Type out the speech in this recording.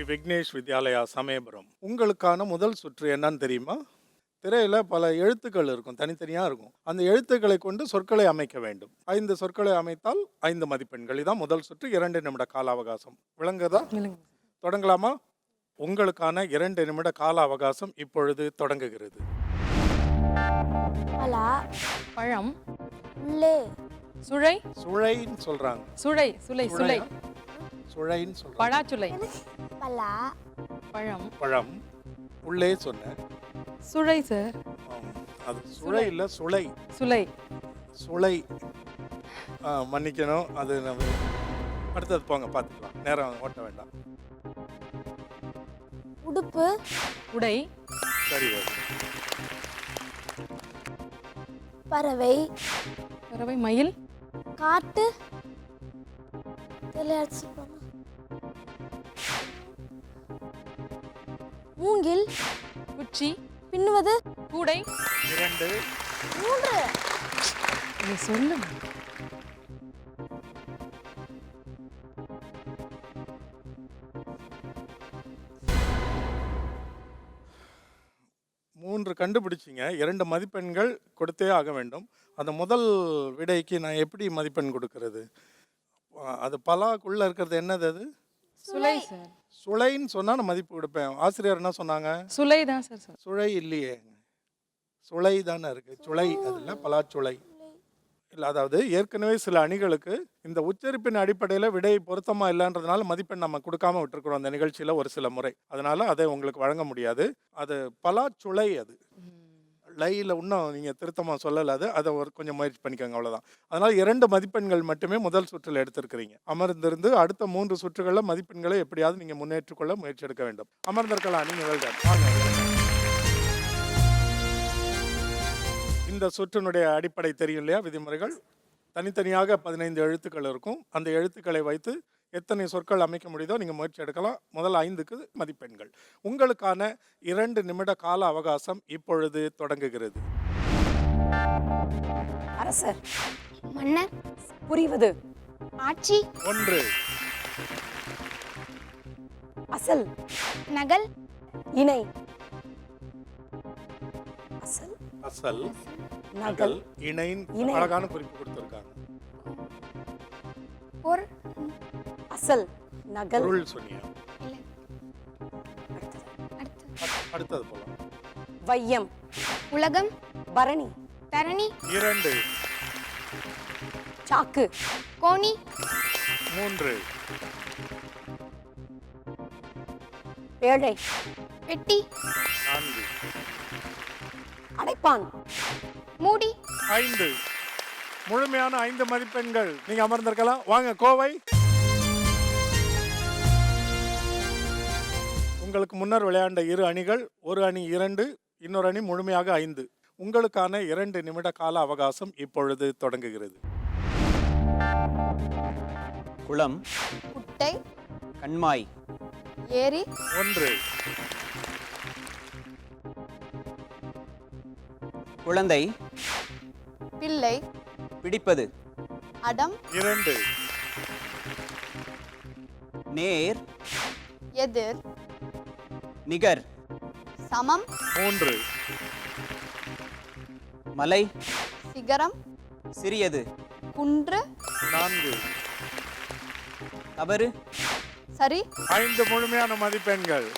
ஸ்ரீ விக்னேஷ் வித்யாலயா சமயபுரம். உங்களுக்கான முதல் சுற்று என்னன்னு தெரியுமா? திரையில பல எழுத்துக்கள் இருக்கும், தனித்தனியா இருக்கும். அந்த எழுத்துக்களை கொண்டு சொற்களை அமைக்க வேண்டும். 5 சொற்களை அமைத்தால் 5 மதிப்பெண்கள். இதான் முதல் சுற்று. 2 நிமிட கால அவகாசம். விளங்குதா? தொடங்கலாமா? உங்களுக்கான 2 நிமிட கால அவகாசம் இப்பொழுது தொடங்குகிறது. பலா, பழம், உள்ளே, சுழை, சுழைன்னு சொல்றாங்க. சுழை, சுளை, சுளை, சுழைன்னு சொல்றாங்க. பழாச்சுளை, பலா, பழம், பழம். உள்ளே சொன்ன. சுழை சார். அது சுழை இல்ல, சுளை. சுளை, சுளை. மன்னிக்கணும். அது நம்ம அடுத்தது போங்க, பார்த்துக்கலாம். நேரம் ஓட்ட வேண்டாம். உடுப்பு, உடை, சரி வரும். பறவை, பறவை, மயில், காட்டு, தலையாச்சு, மூங்கில், குச்சி, பின்னுவது, கூடை, 2, 3. இதை சொல்லுங்க. மூன்று கண்டுபிடிச்சிங்க. 2 மதிப்பெண்கள் கொடுத்தே ஆக வேண்டும். அந்த முதல் விடைக்கு நான் எப்படி மதிப்பெண் கொடுக்கறது? அது பலாக்குள்ள இருக்கிறது என்னது? அது சுளை சார். சுளைன்னு சொன்னா நான் மதிப்பு கொடுப்பேன். ஆசிரியர் என்ன சொன்னாங்க? சுளை தான் சார். சுழை இல்லையே, சுளை தானே இருக்கு. சுளை அதில் பலாச்சுளை இல்லை. அதாவது ஏற்கனவே சில அணிகளுக்கு இந்த உச்சரிப்பின் அடிப்படையில் விடை பொருத்தமா இல்லைன்றதுனால மதிப்பெண் நம்ம கொடுக்காம விட்டுருக்குறோம் அந்த நிகழ்ச்சியில் ஒரு சில முறை. அதனால அதை உங்களுக்கு வழங்க முடியாது. அது பலாச்சுளை. அது லையில் இன்னும் நீங்கள் திருத்தமாக சொல்லலை. அதை ஒரு கொஞ்சம் முயற்சி பண்ணிக்கோங்க, அவ்வளோதான். அதனால் 2 மதிப்பெண்கள் மட்டுமே முதல் சுற்றில் எடுத்திருக்கிறீங்க. அமர்ந்திருந்து அடுத்த 3 சுற்றுகளில் மதிப்பெண்களை எப்படியாவது நீங்கள் முன்னேற்றிக்கொள்ள முயற்சி எடுக்க வேண்டும். அமர்ந்திருக்கலாம். நீங்கள் வாங்க. இந்த சுற்றினுடைய அடிப்படை தெரியும் இல்லையா? விதிமுறைகள் தனித்தனியாக 15 எழுத்துக்கள் இருக்கும். அந்த எழுத்துக்களை வைத்து எத்தனை சொற்கள் அமைக்க முடியுதோ நீங்கள் முயற்சி எடுக்கலாம். முதல் 5க்கு மதிப்பெண்கள். உங்களுக்கான 2 நிமிட கால அவகாசம் இப்பொழுது தொடங்குகிறது. அரசர், மன்னர், புரிவது, ஆட்சி, 1, அசல், நகல், இணை, அசல், அசல், நகல், இணைன்னு அழகான குறிப்பு கொடுத்துருக்காங்க. பொருள், அசல், நகல், பொருள் சொன்னியா? அடுத்தது போலாம். வையம், உலகம், பரணி, தரணி, 2, சாக்கு, கோணி, 3, பேழை, பெட்டி, 4, அடைப்பான், மூடி, 5. முழுமையான 5 மதிப்பெண்கள். நீங்க அமர்ந்திருக்கலாம். வாங்க கோவை. உங்களுக்கு முன்னர் விளையாண்ட 2 அணிகள், ஒரு அணி 2, இன்னொரு அணி முழுமையாக 5. உங்களுக்கான 2 நிமிட கால அவகாசம் இப்பொழுது தொடங்குகிறது. குளம், குட்டை, கண்மாய், ஏரி, 1, குழந்தை, பிள்ளை, பிடிப்பது, அடம், 2, நேர், எதிர், நிகர், சமம், 3, மலை, சிகரம், சிறியது, குன்று, 4, தவறு, சரி, 5 முழுமையான மதிப்பெண்கள்.